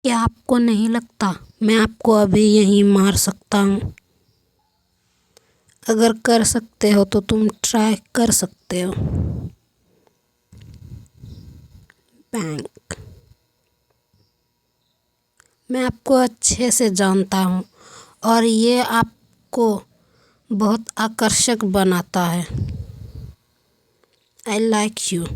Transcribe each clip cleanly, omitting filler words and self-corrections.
क्या आपको नहीं लगता मैं आपको अभी यहीं मार सकता हूँ? अगर कर सकते हो तो तुम ट्राई कर सकते हो। बैंक। मैं आपको अच्छे से जानता हूँ और ये आपको बहुत आकर्षक बनाता है। I like you.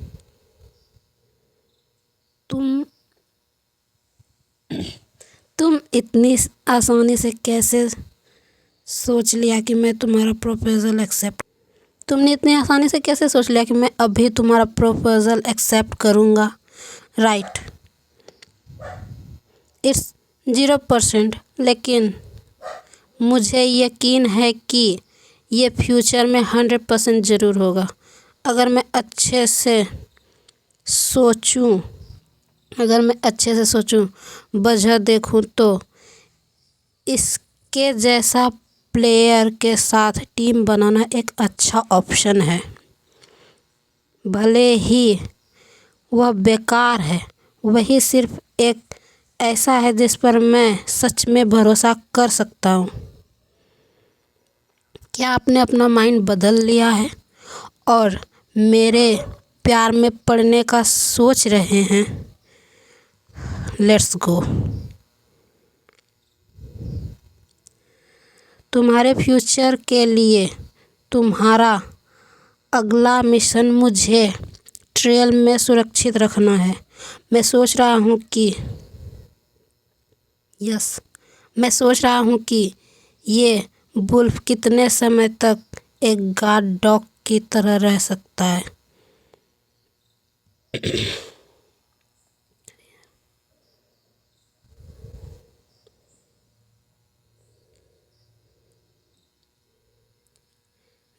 तुम इतनी आसानी से कैसे सोच लिया कि मैं तुम्हारा प्रपोजल एक्सेप्ट तुमने इतनी आसानी से कैसे सोच लिया कि मैं अभी तुम्हारा प्रपोजल एक्सेप्ट करूँगा? राइट, इट्स 0%, लेकिन मुझे यकीन है कि ये फ्यूचर में 100% ज़रूर होगा। अगर मैं अच्छे से सोचूं वजह देखूं तो इसके जैसा प्लेयर के साथ टीम बनाना एक अच्छा ऑप्शन है। भले ही वह बेकार है, वही सिर्फ एक ऐसा है जिस पर मैं सच में भरोसा कर सकता हूँ। क्या आपने अपना माइंड बदल लिया है और मेरे प्यार में पड़ने का सोच रहे हैं? Let's go. तुम्हारे फ्यूचर के लिए तुम्हारा अगला मिशन मुझे ट्रेल में सुरक्षित रखना है। मैं सोच रहा हूँ कि ये वुल्फ कितने समय तक एक गार्ड डॉग की तरह रह सकता है।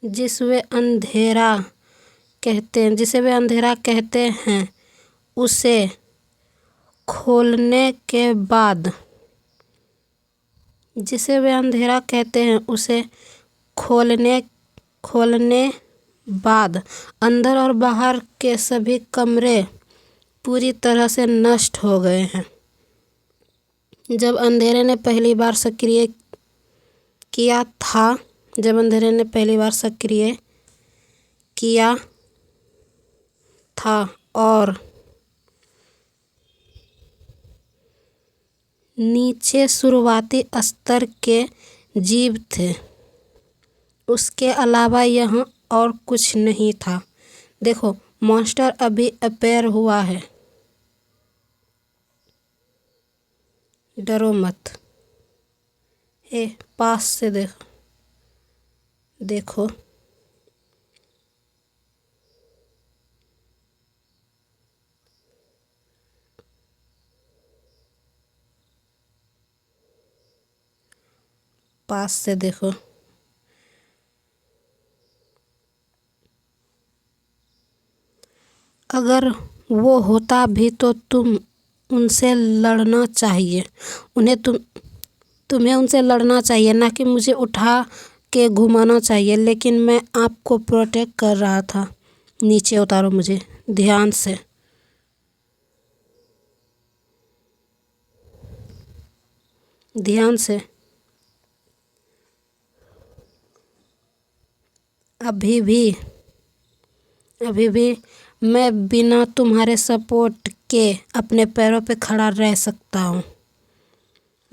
जिसे वे अंधेरा कहते हैं, उसे खोलने बाद अंदर और बाहर के सभी कमरे पूरी तरह से नष्ट हो गए हैं। जब अंधेरे ने पहली बार सक्रिय किया था और नीचे शुरुआती स्तर के जीव थे, उसके अलावा यहाँ और कुछ नहीं था। देखो, मॉन्स्टर अभी अपीयर हुआ है। डरो मत। पास से देखो। पास से देखो। अगर वो होता भी तो उनसे लड़ना चाहिए। तुम्हें उनसे लड़ना चाहिए, ना कि मुझे उठा के घुमाना चाहिए। लेकिन मैं आपको प्रोटेक्ट कर रहा था। नीचे उतारो मुझे ध्यान से। अभी भी मैं बिना तुम्हारे सपोर्ट के अपने पैरों पे खड़ा रह सकता हूँ।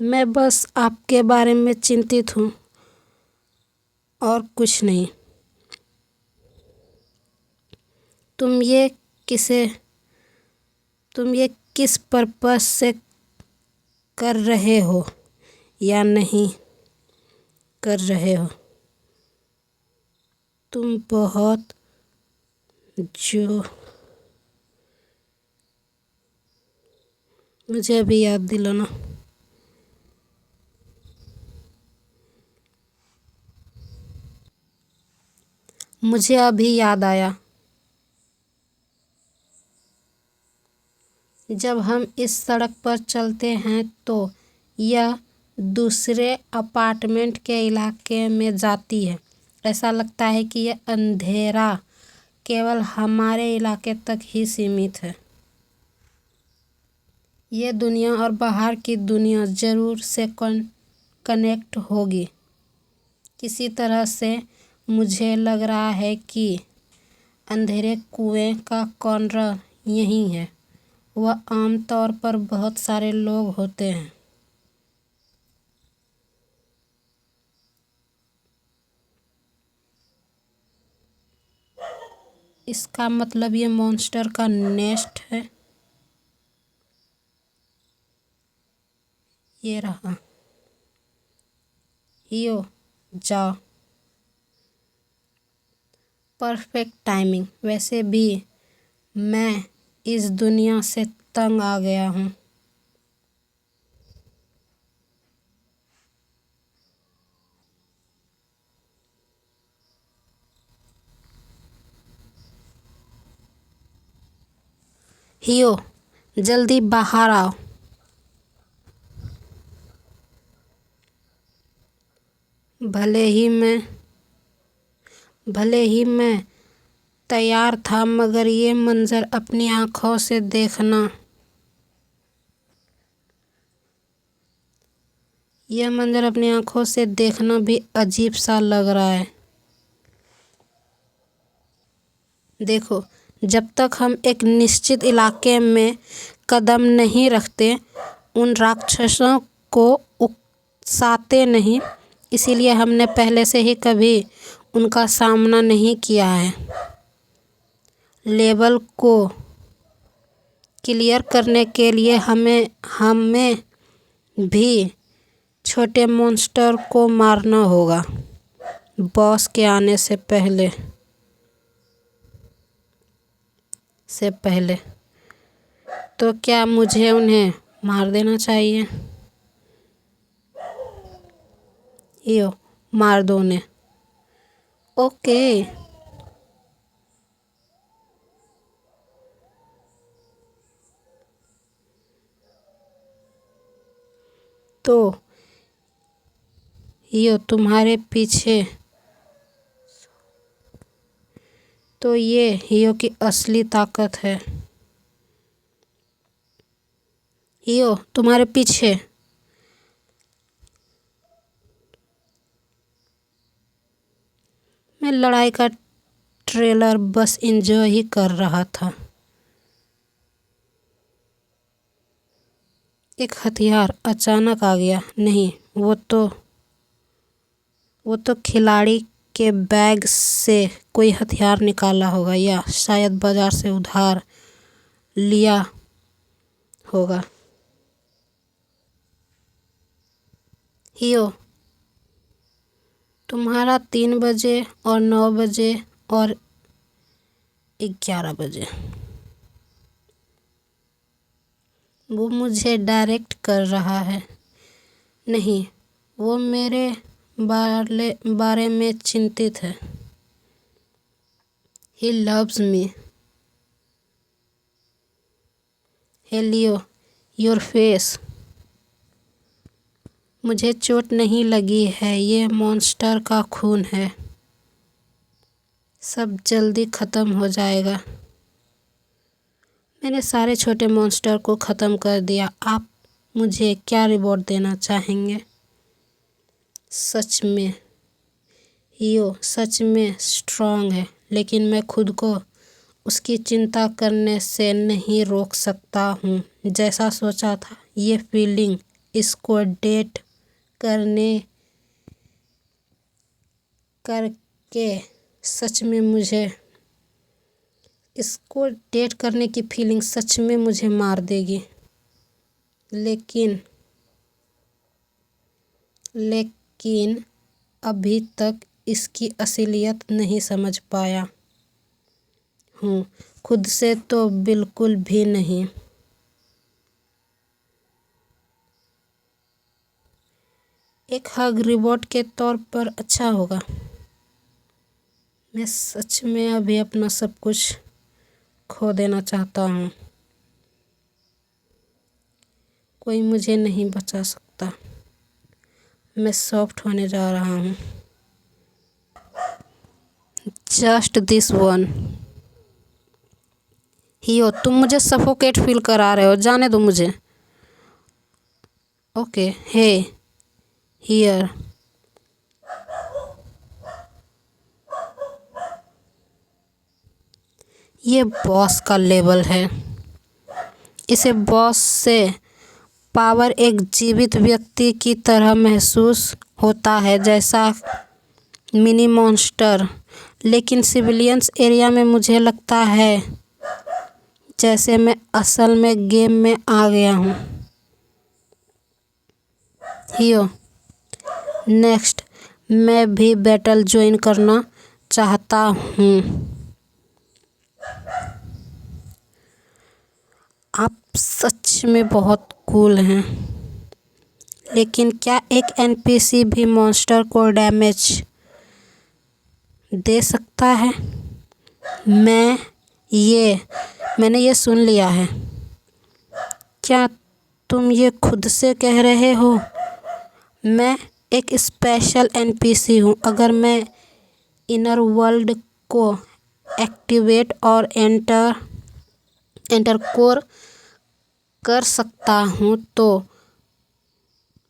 मैं बस आपके बारे में चिंतित हूँ और कुछ नहीं। तुम ये किस पर्पस से कर रहे हो या नहीं कर रहे हो? तुम बहुत जो मुझे अभी याद दिलाना। मुझे अभी याद आया। जब हम इस सड़क पर चलते हैं तो यह दूसरे अपार्टमेंट के इलाके में जाती है। ऐसा लगता है कि यह अंधेरा केवल हमारे इलाके तक ही सीमित है। ये दुनिया और बाहर की दुनिया ज़रूर से कनेक्ट होगी किसी तरह से। मुझे लग रहा है कि अंधेरे कुएं का कॉर्नर यही है। वह आमतौर पर बहुत सारे लोग होते हैं। इसका मतलब ये मॉन्स्टर का नेस्ट है। ये रहा। यो जाओ। Perfect timing. वैसे भी मैं इस दुनिया से तंग आ गया हूँ। हियो जल्दी बाहर आओ। भले ही मैं तैयार था, मगर ये मंजर अपनी आँखों से देखना भी अजीब सा लग रहा है। देखो, जब तक हम एक निश्चित इलाके में कदम नहीं रखते, उन राक्षसों को उकसाते नहीं, इसीलिए हमने पहले से ही कभी उनका सामना नहीं किया है। लेवल को क्लियर करने के लिए हमें भी छोटे मॉन्स्टर को मारना होगा बॉस के आने से पहले। तो क्या मुझे उन्हें मार देना चाहिए? यो मार दो उन्हें। ओके। तो यो तुम्हारे पीछे। तो ये हियो की असली ताकत है। हियो तुम्हारे पीछे। मैं लड़ाई का ट्रेलर बस एंजॉय ही कर रहा था। एक हथियार अचानक आ गया। नहीं, वो तो खिलाड़ी के बैग से कोई हथियार निकाला होगा, या शायद बाजार से उधार लिया होगा। हियो, तुम्हारा 3 बजे और 9 बजे और 11 बजे। वो मुझे डायरेक्ट कर रहा है। नहीं, वो मेरे बारे में चिंतित है। He loves me. Helio, your face. मुझे चोट नहीं लगी है, ये मॉन्स्टर का खून है। सब जल्दी ख़त्म हो जाएगा। मैंने सारे छोटे मॉन्स्टर को ख़त्म कर दिया। आप मुझे क्या रिवॉर्ड देना चाहेंगे? सच में हियो सच में स्ट्रांग है, लेकिन मैं खुद को उसकी चिंता करने से नहीं रोक सकता हूँ। जैसा सोचा था, ये फीलिंग इसको डेट करने की फीलिंग सच में मुझे मार देगी। लेकिन अभी तक इसकी असलियत नहीं समझ पाया हूँ, खुद से तो बिल्कुल भी नहीं। एक हग रिवॉर्ड के तौर पर अच्छा होगा। मैं सच में अभी अपना सब कुछ खो देना चाहता हूँ। कोई मुझे नहीं बचा सकता। मैं सॉफ्ट होने जा रहा हूँ। Just this one. हियो, तुम मुझे सफोकेट फील करा रहे हो, जाने दो मुझे। Okay, hey here. ये बॉस का लेवल है। इसे बॉस से पावर एक जीवित व्यक्ति की तरह महसूस होता है, जैसा मिनी मॉन्स्टर। लेकिन सिविलियंस एरिया में मुझे लगता है जैसे मैं असल में गेम में आ गया हूँ। हियो नेक्स्ट, मैं भी बैटल ज्वाइन करना चाहता हूँ। आप सच में बहुत कूल हैं। लेकिन क्या एक एनपीसी भी मॉन्स्टर को डैमेज दे सकता है? मैंने ये सुन लिया है। क्या तुम ये खुद से कह रहे हो? मैं एक स्पेशल एनपीसी हूँ। अगर मैं इनर वर्ल्ड को एक्टिवेट और एंटर कोर कर सकता हूँ, तो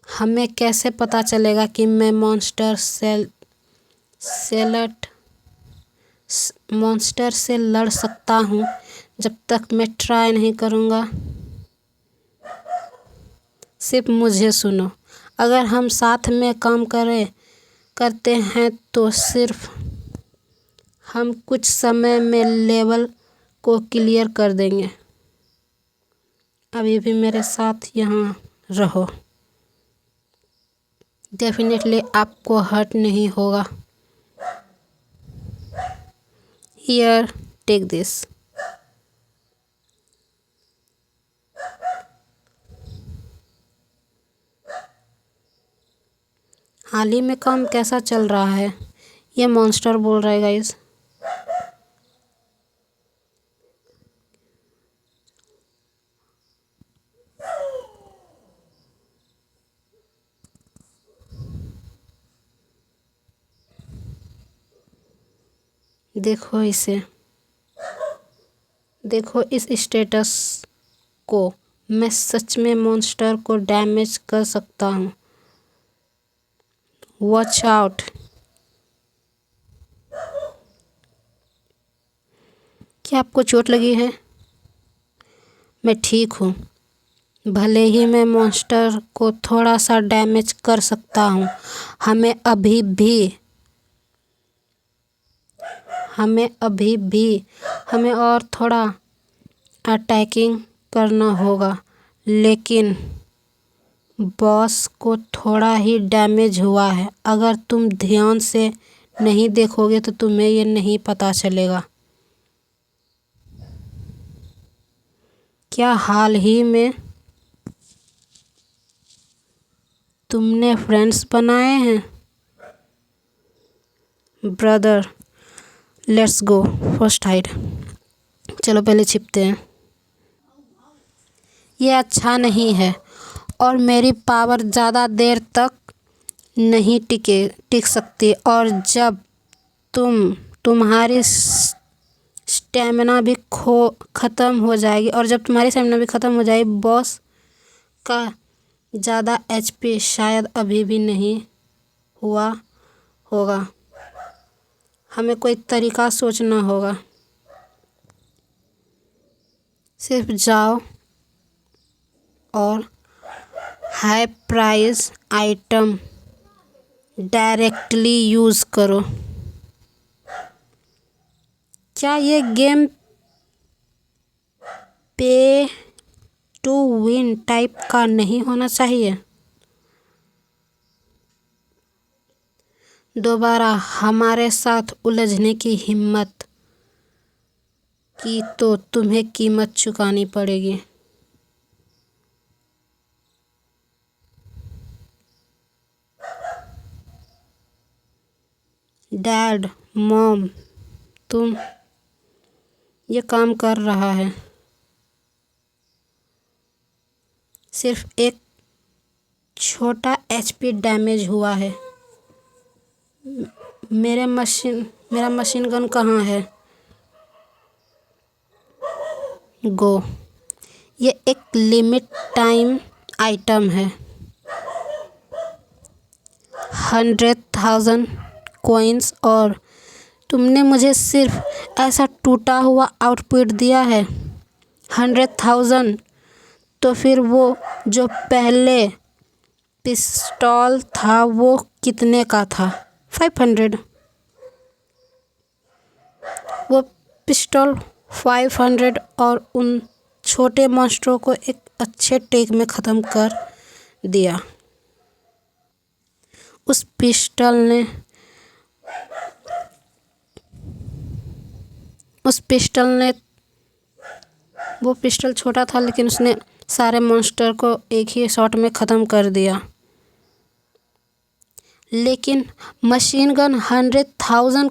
हमें कैसे पता चलेगा कि मैं मॉन्स्टर से लड़ सकता हूँ जब तक मैं ट्राई नहीं करूँगा? सिर्फ मुझे सुनो। अगर हम साथ में काम करते हैं तो सिर्फ हम कुछ समय में लेवल को क्लियर कर देंगे। अभी भी मेरे साथ यहाँ रहो। डेफिनेटली आपको हर्ट नहीं होगा। Here, take this. हाल ही में काम कैसा चल रहा है? ये मॉन्स्टर बोल रहा है गाइस। देखो इसे, देखो इस स्टेटस को। मैं सच में मॉन्स्टर को डैमेज कर सकता हूँ। Watch out. क्या आपको चोट लगी है? मैं ठीक हूँ। भले ही मैं मॉन्स्टर को थोड़ा सा डैमेज कर सकता हूँ, हमें अभी भी हमें और थोड़ा अटैकिंग करना होगा। लेकिन बॉस को थोड़ा ही डैमेज हुआ है। अगर तुम ध्यान से नहीं देखोगे तो तुम्हें ये नहीं पता चलेगा। क्या हाल ही में तुमने फ्रेंड्स बनाए हैं? Brother, let's go first hide. चलो पहले छिपते हैं। ये अच्छा नहीं है और मेरी पावर ज़्यादा देर तक नहीं टिक सकती। और जब तुम्हारी स्टेमिना भी ख़त्म हो जाएगी, बॉस का ज़्यादा एचपी शायद अभी भी नहीं हुआ होगा। हमें कोई तरीका सोचना होगा। सिर्फ जाओ और high price item directly use करो। क्या ये गेम पे टू विन टाइप का नहीं होना चाहिए? दोबारा हमारे साथ उलझने की हिम्मत की तो तुम्हें कीमत चुकानी पड़ेगी। डैड, मॉम, तुम ये काम कर रहा है। सिर्फ एक छोटा एचपी डैमेज हुआ है। मेरा मशीन गन कहाँ है? गो। ये एक लिमिट टाइम आइटम है। 100,000 कॉइन्स और तुमने मुझे सिर्फ ऐसा टूटा हुआ आउटपुट दिया है 100,000। तो फिर वो जो पहले पिस्टल था वो कितने का था? 500। वो पिस्टल 500 और उन छोटे मॉन्स्टरों को एक अच्छे टेक में ख़त्म कर दिया। उस पिस्टल ने वो पिस्टल छोटा था लेकिन उसने सारे मॉन्स्टर को एक ही शॉट में ख़त्म कर दिया। लेकिन मशीन गन 100,000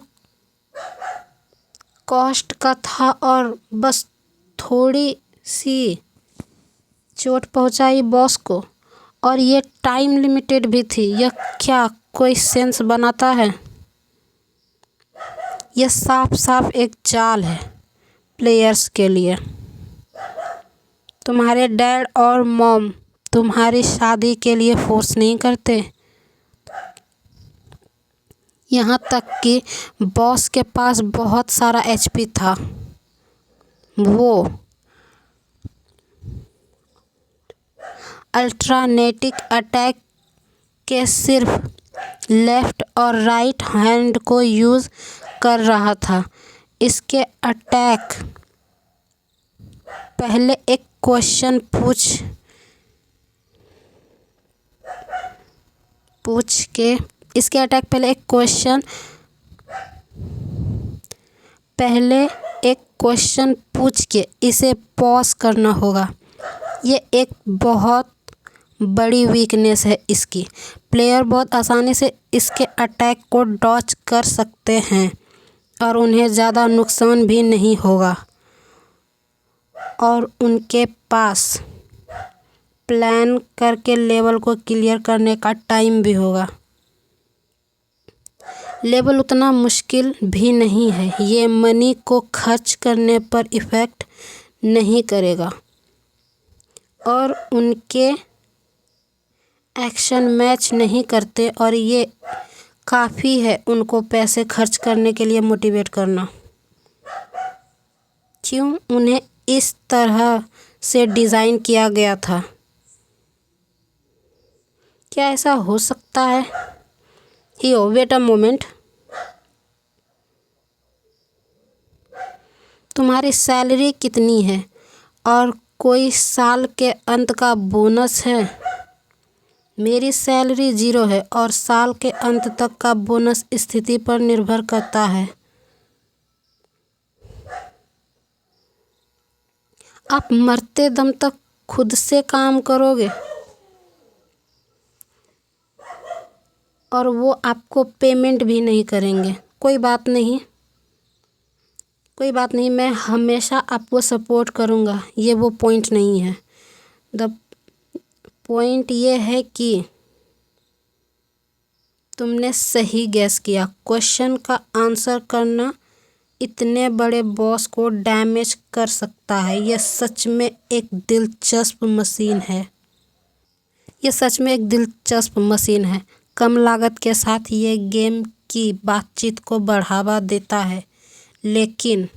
कॉस्ट का था और बस थोड़ी सी चोट पहुंचाई बॉस को, और ये टाइम लिमिटेड भी थी। यह क्या कोई सेंस बनाता है? यह साफ साफ एक चाल है प्लेयर्स के लिए। तुम्हारे डैड और मॉम तुम्हारी शादी के लिए फोर्स नहीं करते। यहाँ तक कि बॉस के पास बहुत सारा एचपी था। वो अल्टरनेटिक अटैक के सिर्फ लेफ्ट और राइट हैंड को यूज़ कर रहा था। इसके अटैक पहले एक क्वेश्चन पूछ के इसे पॉज करना होगा। ये एक बहुत बड़ी वीकनेस है इसकी। प्लेयर बहुत आसानी से इसके अटैक को डॉज कर सकते हैं और उन्हें ज़्यादा नुकसान भी नहीं होगा, और उनके पास प्लान करके लेवल को क्लियर करने का टाइम भी होगा। लेवल उतना मुश्किल भी नहीं है। ये मनी को खर्च करने पर इफ़ेक्ट नहीं करेगा और उनके एक्शन मैच नहीं करते, और ये काफ़ी है उनको पैसे खर्च करने के लिए मोटिवेट करना। क्यों उन्हें इस तरह से डिज़ाइन किया गया था? क्या ऐसा हो सकता है? Wait a moment. तुम्हारी सैलरी कितनी है और कोई साल के अंत का बोनस है? मेरी सैलरी 0 है और साल के अंत तक का बोनस स्थिति पर निर्भर करता है। आप मरते दम तक खुद से काम करोगे और वो आपको पेमेंट भी नहीं करेंगे। कोई बात नहीं, मैं हमेशा आपको सपोर्ट करूँगा। ये वो पॉइंट नहीं है। द पॉइंट ये है कि तुमने सही गैस किया। क्वेश्चन का आंसर करना इतने बड़े बॉस को डैमेज कर सकता है। यह सच में एक दिलचस्प मशीन है। कम लागत के साथ ये गेम की बातचीत को बढ़ावा देता है, लेकिन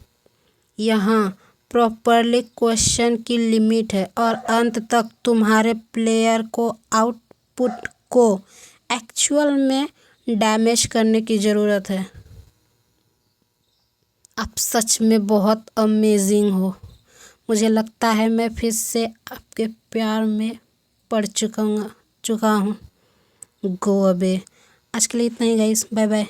यहाँ प्रॉपरली क्वेश्चन की लिमिट है और अंत तक तुम्हारे प्लेयर को आउटपुट को एक्चुअल में डैमेज करने की ज़रूरत है। आप सच में बहुत अमेजिंग हो। मुझे लगता है मैं फिर से आपके प्यार में पड़ चुका हूँ। Go away. आज के लिए इतना ही गाइस, बाय बाय।